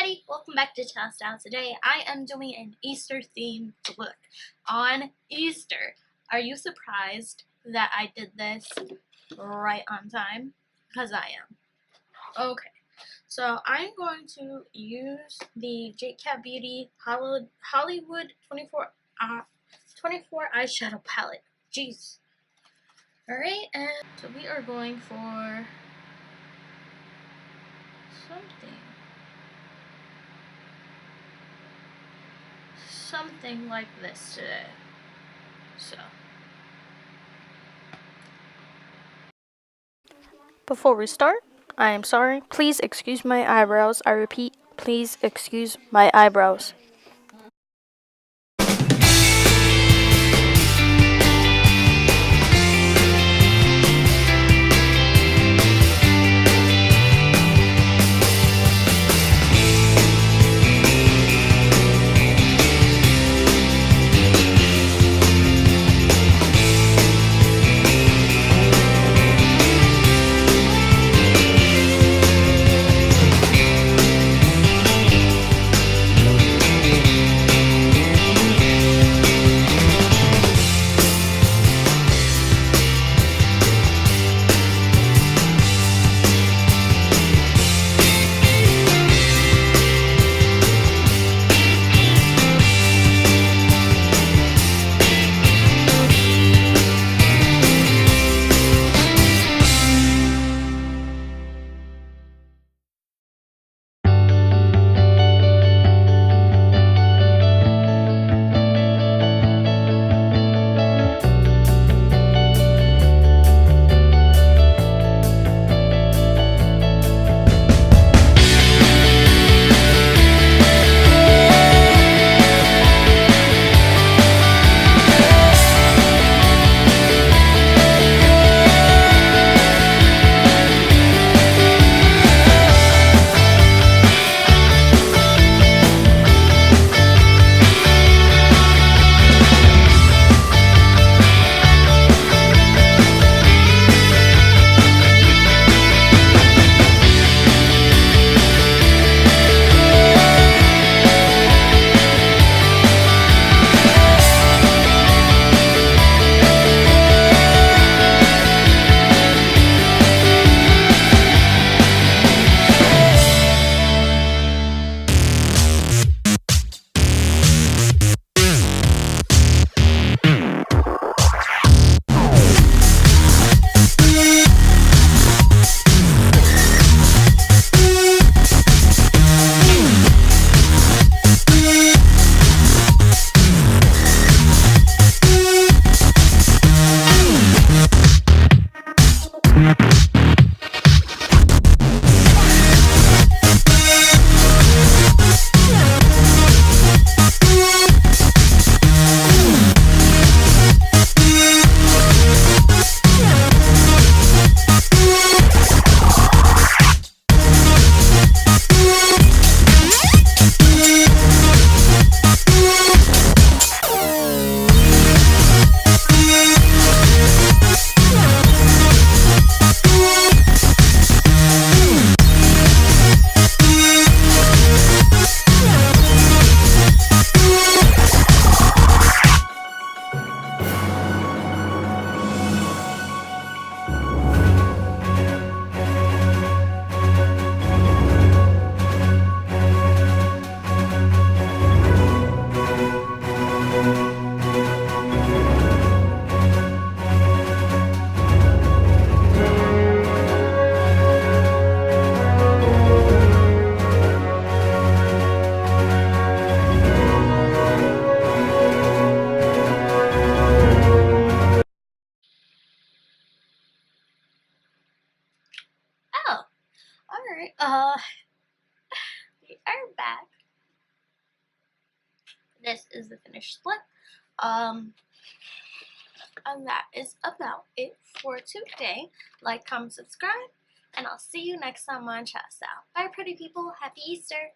everybody, welcome back to Child Style. Today I am doing an Easter themed look on Easter. Are you surprised that I did this right on time? Because I am. Okay, so I'm going to use the Jake Cat Beauty Hollywood 24 eyeshadow palette. Jeez. Alright, and so we are going for something like this today. So before we start, I am sorry. Please excuse my eyebrows. I repeat, please excuse my eyebrows. Oh, alright. We are back. This is the finished look. And that is about it for today. Like, comment, subscribe, and I'll see you next time on Child Style. Bye, pretty people. Happy Easter.